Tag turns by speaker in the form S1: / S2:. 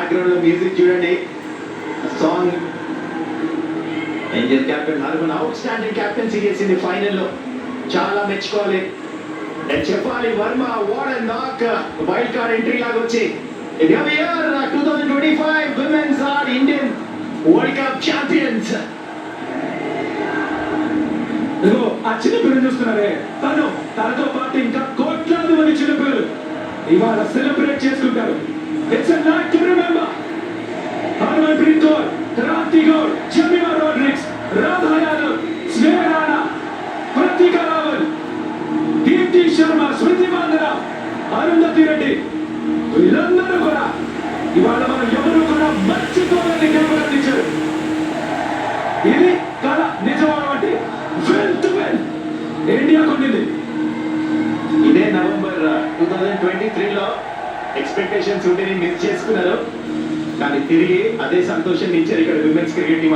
S1: Background లో music చూడండి, song. Indian captain Harman outstanding captaincy చేసింది ఫైనల్లో, చాలా మెచ్చుకోవాలి. నేను చెప్పాలి, Varma what and knock wild card entry లాగా వచ్చి 2025 women's are Indian world cup champions.
S2: ఇదిగో ఆ చిన్న పిల్లలు చూస్తున్నారే, తనతో పాటు ఇంకా కోట్లాది మంది చిన్న పిల్లలు ఇవాళ సెలబ్రేట్ చేసుకుంటారు. It's a night to remember. Harmanpreet Kaur, Kranti Goud, Jemimah Rodrigues, Radha Yadav, Sneh Rana, Pratika Rawal, కీర్తి శర్మ, స్మృతి మందన, అరుంధతి రెడ్డి, వీళ్ళందరూ కూడా ఇవాళ మనం ఎవరు కూడా మర్చిపోలేని గెలుపులు అందించారు. ఇది కళ నిజమైన విన్ టు విన్ ఇండియా కొట్టింది.
S1: ఇదే నవంబర్ 2023లో ఎక్స్పెక్టేషన్స్ ఉంటే మిస్ చేసుకున్నారు, కానీ తిరిగి అదే సంతోషం ఇచ్చారు ఇక్కడ విమెన్స్ క్రికెట్ టీం.